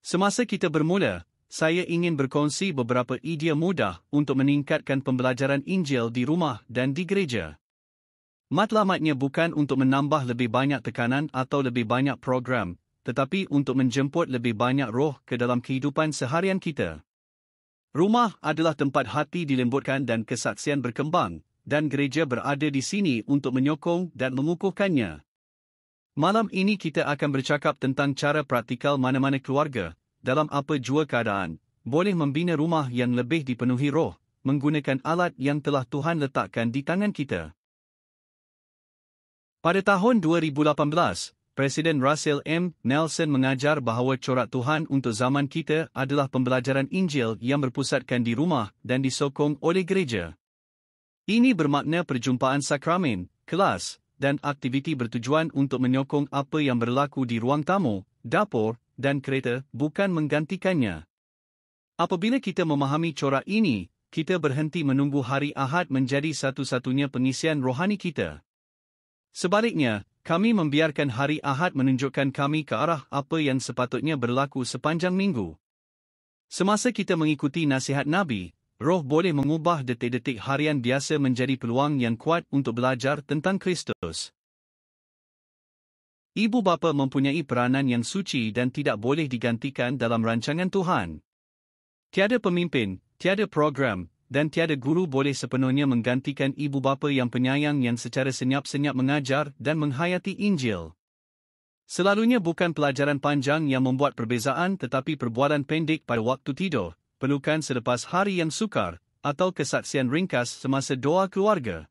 Semasa kita bermula, saya ingin berkongsi beberapa idea mudah untuk meningkatkan pembelajaran Injil di rumah dan di gereja. Matlamatnya bukan untuk menambah lebih banyak tekanan atau lebih banyak program, tetapi untuk menjemput lebih banyak roh ke dalam kehidupan seharian kita. Rumah adalah tempat hati dilembutkan dan kesaksian berkembang, dan gereja berada di sini untuk menyokong dan mengukuhkannya. Malam ini kita akan bercakap tentang cara praktikal mana-mana keluarga, dalam apa jua keadaan, boleh membina rumah yang lebih dipenuhi roh, menggunakan alat yang telah Tuhan letakkan di tangan kita. Pada tahun 2018, Presiden Russell M. Nelson mengajar bahawa corak Tuhan untuk zaman kita adalah pembelajaran Injil yang berpusatkan di rumah dan disokong oleh gereja. Ini bermakna perjumpaan sakramen, kelas, dan aktiviti bertujuan untuk menyokong apa yang berlaku di ruang tamu, dapur, dan kereta, bukan menggantikannya. Apabila kita memahami corak ini, kita berhenti menunggu hari Ahad menjadi satu-satunya pengisian rohani kita. Sebaliknya, kami membiarkan hari Ahad menunjukkan kami ke arah apa yang sepatutnya berlaku sepanjang minggu. Semasa kita mengikuti nasihat Nabi, Roh boleh mengubah detik-detik harian biasa menjadi peluang yang kuat untuk belajar tentang Kristus. Ibu bapa mempunyai peranan yang suci dan tidak boleh digantikan dalam rancangan Tuhan. Tiada pemimpin, tiada program, dan tiada guru boleh sepenuhnya menggantikan ibu bapa yang penyayang yang secara senyap-senyap mengajar dan menghayati Injil. Selalunya bukan pelajaran panjang yang membuat perbezaan tetapi perbualan pendek pada waktu tidur, pelukan selepas hari yang sukar, atau kesaksian ringkas semasa doa keluarga.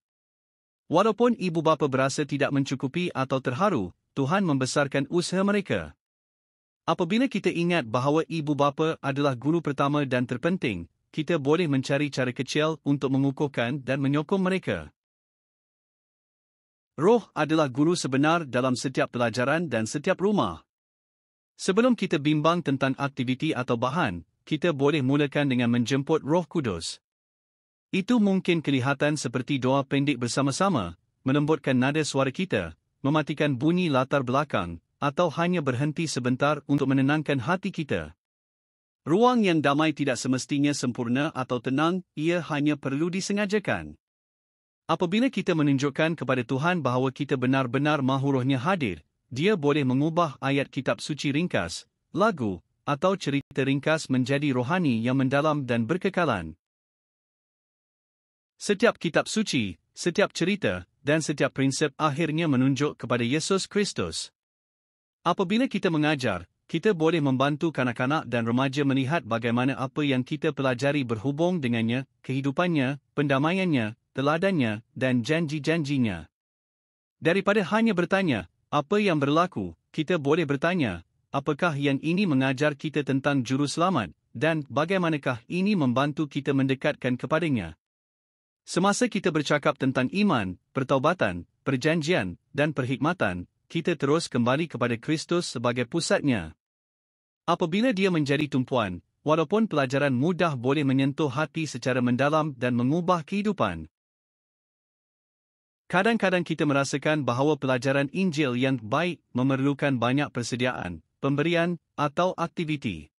Walaupun ibu bapa berasa tidak mencukupi atau terharu, Tuhan membesarkan usaha mereka. Apabila kita ingat bahawa ibu bapa adalah guru pertama dan terpenting, kita boleh mencari cara kecil untuk mengukuhkan dan menyokong mereka. Roh adalah guru sebenar dalam setiap pelajaran dan setiap rumah. Sebelum kita bimbang tentang aktiviti atau bahan, kita boleh mulakan dengan menjemput Roh Kudus. Itu mungkin kelihatan seperti doa pendek bersama-sama, melembutkan nada suara kita, mematikan bunyi latar belakang, atau hanya berhenti sebentar untuk menenangkan hati kita. Ruang yang damai tidak semestinya sempurna atau tenang, ia hanya perlu disengajakan. Apabila kita menunjukkan kepada Tuhan bahawa kita benar-benar mahu Rohnya hadir, Dia boleh mengubah ayat kitab suci ringkas, lagu, atau cerita ringkas menjadi rohani yang mendalam dan berkekalan. Setiap kitab suci, setiap cerita, dan setiap prinsip akhirnya menunjuk kepada Yesus Kristus. Apabila kita mengajar, kita boleh membantu kanak-kanak dan remaja melihat bagaimana apa yang kita pelajari berhubung dengannya, kehidupannya, pendamaiannya, teladannya, dan janji-janjinya. Daripada hanya bertanya, apa yang berlaku, kita boleh bertanya, apakah yang ini mengajar kita tentang juru selamat, dan bagaimanakah ini membantu kita mendekatkan kepadanya? Semasa kita bercakap tentang iman, pertaubatan, perjanjian, dan perkhidmatan, kita terus kembali kepada Kristus sebagai pusatnya. Apabila Dia menjadi tumpuan, walaupun pelajaran mudah boleh menyentuh hati secara mendalam dan mengubah kehidupan. Kadang-kadang kita merasakan bahawa pelajaran Injil yang baik memerlukan banyak persediaan, pemberian, atau aktiviti.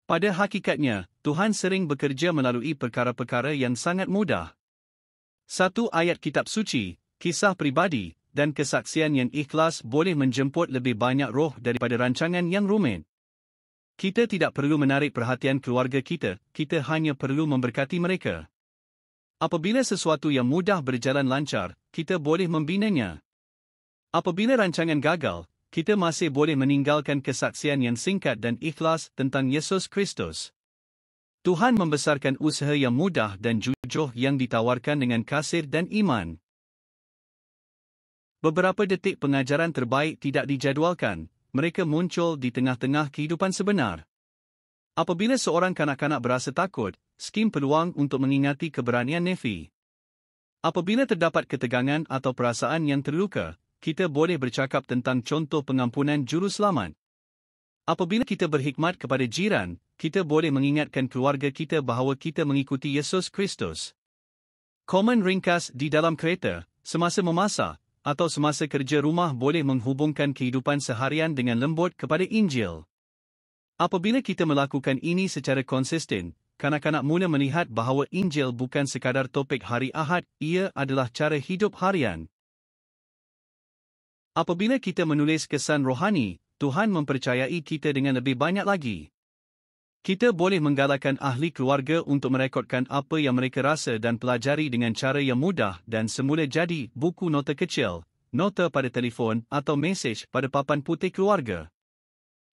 Pada hakikatnya, Tuhan sering bekerja melalui perkara-perkara yang sangat mudah. Satu ayat kitab suci, kisah pribadi, dan kesaksian yang ikhlas boleh menjemput lebih banyak roh daripada rancangan yang rumit. Kita tidak perlu menarik perhatian keluarga kita hanya perlu memberkati mereka. Apabila sesuatu yang mudah berjalan lancar, kita boleh membinanya. Apabila rancangan gagal, kita masih boleh meninggalkan kesaksian yang singkat dan ikhlas tentang Yesus Kristus. Tuhan membesarkan usaha yang mudah dan jujur yang ditawarkan dengan kasih dan iman. Beberapa detik pengajaran terbaik tidak dijadualkan, mereka muncul di tengah-tengah kehidupan sebenar. Apabila seorang kanak-kanak berasa takut, skim peluang untuk mengingati keberanian Nefi. Apabila terdapat ketegangan atau perasaan yang terluka, kita boleh bercakap tentang contoh pengampunan juru selamat. Apabila kita berhikmat kepada jiran, kita boleh mengingatkan keluarga kita bahawa kita mengikuti Yesus Kristus. Komen ringkas di dalam kereta, semasa memasak, atau semasa kerja rumah boleh menghubungkan kehidupan seharian dengan lembut kepada Injil. Apabila kita melakukan ini secara konsisten, kanak-kanak mula melihat bahawa Injil bukan sekadar topik hari Ahad, ia adalah cara hidup harian. Apabila kita menulis kesan rohani, Tuhan mempercayai kita dengan lebih banyak lagi. Kita boleh menggalakkan ahli keluarga untuk merekodkan apa yang mereka rasa dan pelajari dengan cara yang mudah dan semula jadi buku nota kecil, nota pada telefon atau mesej pada papan putih keluarga.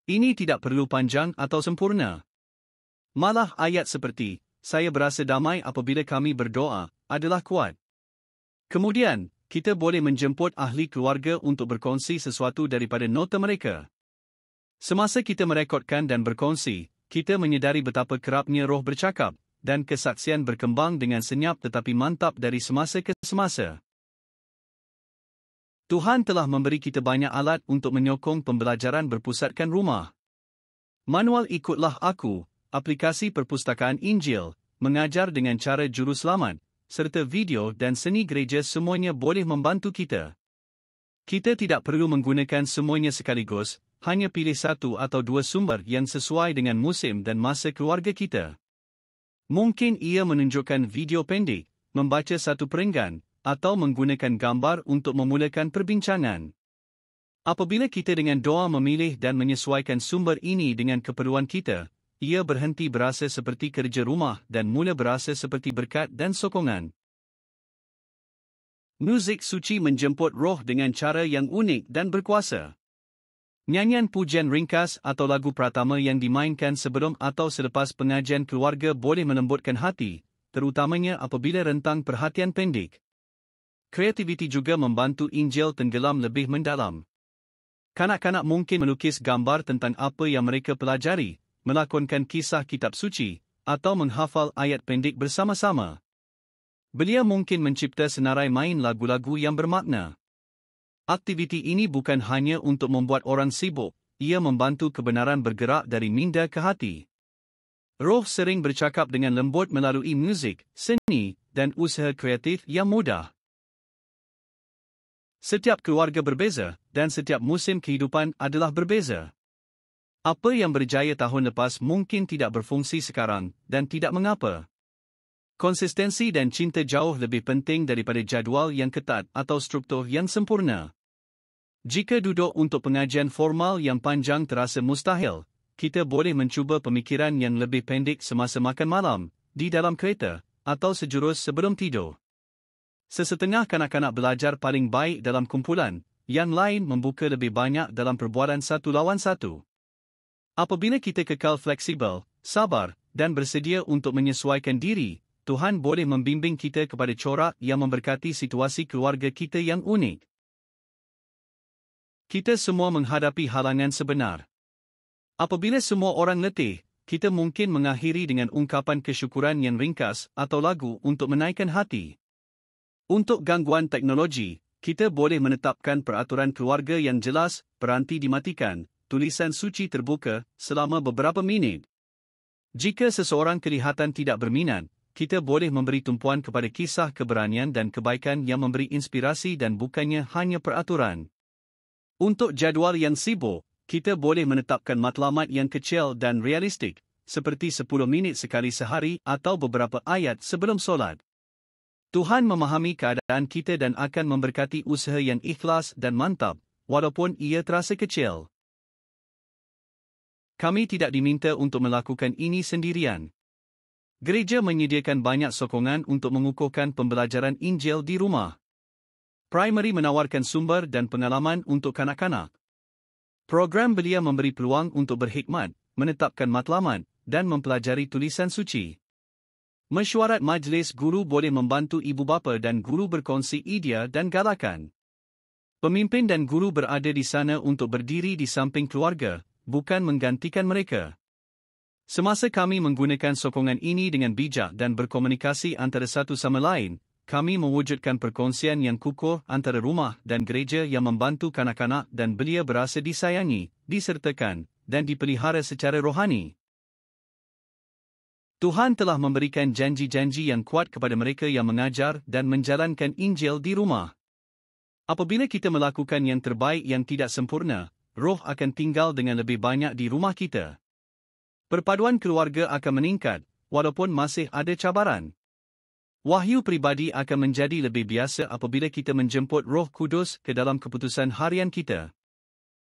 Ini tidak perlu panjang atau sempurna. Malah ayat seperti, "Saya berasa damai apabila kami berdoa," adalah kuat. Kemudian, kita boleh menjemput ahli keluarga untuk berkongsi sesuatu daripada nota mereka. Semasa kita merekodkan dan berkongsi, kita menyedari betapa kerapnya roh bercakap, dan kesaksian berkembang dengan senyap tetapi mantap dari semasa ke semasa. Tuhan telah memberi kita banyak alat untuk menyokong pembelajaran berpusatkan rumah. Manual Ikutlah Aku, aplikasi perpustakaan Injil, mengajar dengan cara juruselamat, serta video dan seni gereja semuanya boleh membantu kita. Kita tidak perlu menggunakan semuanya sekaligus, hanya pilih satu atau dua sumber yang sesuai dengan musim dan masa keluarga kita. Mungkin ia menunjukkan video pendek, membaca satu perenggan, atau menggunakan gambar untuk memulakan perbincangan. Apabila kita dengan doa memilih dan menyesuaikan sumber ini dengan keperluan kita, ia berhenti berasa seperti kerja rumah dan mula berasa seperti berkat dan sokongan. Muzik suci menjemput roh dengan cara yang unik dan berkuasa. Nyanyian pujian ringkas atau lagu pratama yang dimainkan sebelum atau selepas pengajian keluarga boleh melembutkan hati, terutamanya apabila rentang perhatian pendek. Kreativiti juga membantu Injil tenggelam lebih mendalam. Kanak-kanak mungkin melukis gambar tentang apa yang mereka pelajari, melakonkan kisah kitab suci, atau menghafal ayat pendek bersama-sama. Belia mungkin mencipta senarai main lagu-lagu yang bermakna. Aktiviti ini bukan hanya untuk membuat orang sibuk, ia membantu kebenaran bergerak dari minda ke hati. Roh sering bercakap dengan lembut melalui muzik, seni, dan usaha kreatif yang mudah. Setiap keluarga berbeza, dan setiap musim kehidupan adalah berbeza. Apa yang berjaya tahun lepas mungkin tidak berfungsi sekarang, dan tidak mengapa. Konsistensi dan cinta jauh lebih penting daripada jadual yang ketat atau struktur yang sempurna. Jika duduk untuk pengajian formal yang panjang terasa mustahil, kita boleh mencuba pemikiran yang lebih pendek semasa makan malam, di dalam kereta, atau sejurus sebelum tidur. Sesetengah kanak-kanak belajar paling baik dalam kumpulan, yang lain membuka lebih banyak dalam perbualan satu lawan satu. Apabila kita kekal fleksibel, sabar, dan bersedia untuk menyesuaikan diri, Tuhan boleh membimbing kita kepada corak yang memberkati situasi keluarga kita yang unik. Kita semua menghadapi halangan sebenar. Apabila semua orang letih, kita mungkin mengakhiri dengan ungkapan kesyukuran yang ringkas atau lagu untuk menaikkan hati. Untuk gangguan teknologi, kita boleh menetapkan peraturan keluarga yang jelas, peranti dimatikan, tulisan suci terbuka, selama beberapa minit. Jika seseorang kelihatan tidak berminat, kita boleh memberi tumpuan kepada kisah keberanian dan kebaikan yang memberi inspirasi dan bukannya hanya peraturan. Untuk jadual yang sibuk, kita boleh menetapkan matlamat yang kecil dan realistik, seperti 10 minit sekali sehari atau beberapa ayat sebelum solat. Tuhan memahami keadaan kita dan akan memberkati usaha yang ikhlas dan mantap, walaupun ia terasa kecil. Kami tidak diminta untuk melakukan ini sendirian. Gereja menyediakan banyak sokongan untuk mengukuhkan pembelajaran Injil di rumah. Primary menawarkan sumber dan pengalaman untuk kanak-kanak. Program belia memberi peluang untuk berkhidmat, menetapkan matlamat, dan mempelajari tulisan suci. Mesyuarat majlis guru boleh membantu ibu bapa dan guru berkongsi idea dan galakan. Pemimpin dan guru berada di sana untuk berdiri di samping keluarga, bukan menggantikan mereka. Semasa kami menggunakan sokongan ini dengan bijak dan berkomunikasi antara satu sama lain, kami mewujudkan perkongsian yang kukuh antara rumah dan gereja yang membantu kanak-kanak dan belia berasa disayangi, disertakan, dan dipelihara secara rohani. Tuhan telah memberikan janji-janji yang kuat kepada mereka yang mengajar dan menjalankan Injil di rumah. Apabila kita melakukan yang terbaik yang tidak sempurna, roh akan tinggal dengan lebih banyak di rumah kita. Perpaduan keluarga akan meningkat, walaupun masih ada cabaran. Wahyu pribadi akan menjadi lebih biasa apabila kita menjemput Roh Kudus ke dalam keputusan harian kita.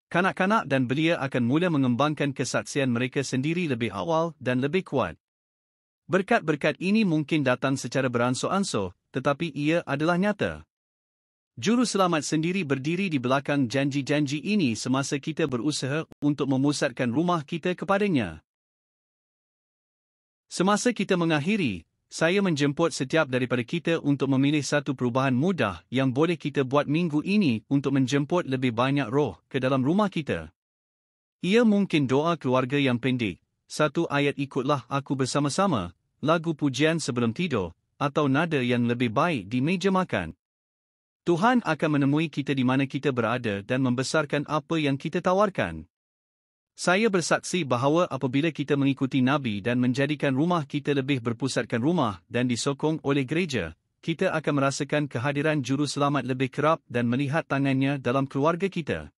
Kanak-kanak dan belia akan mula mengembangkan kesaksian mereka sendiri lebih awal dan lebih kuat. Berkat-berkat ini mungkin datang secara beransur-ansur, tetapi ia adalah nyata. Juru Selamat sendiri berdiri di belakang janji-janji ini semasa kita berusaha untuk memusatkan rumah kita kepadanya. Semasa kita mengakhiri, saya menjemput setiap daripada kita untuk memilih satu perubahan mudah yang boleh kita buat minggu ini untuk menjemput lebih banyak roh ke dalam rumah kita. Ia mungkin doa keluarga yang pendek, satu ayat ikutlah aku bersama-sama, lagu pujian sebelum tidur, atau nada yang lebih baik di meja makan. Tuhan akan menemui kita di mana kita berada dan membesarkan apa yang kita tawarkan. Saya bersaksi bahawa apabila kita mengikuti Nabi dan menjadikan rumah kita lebih berpusatkan rumah dan disokong oleh gereja, kita akan merasakan kehadiran Juru Selamat lebih kerap dan melihat tangannya dalam keluarga kita.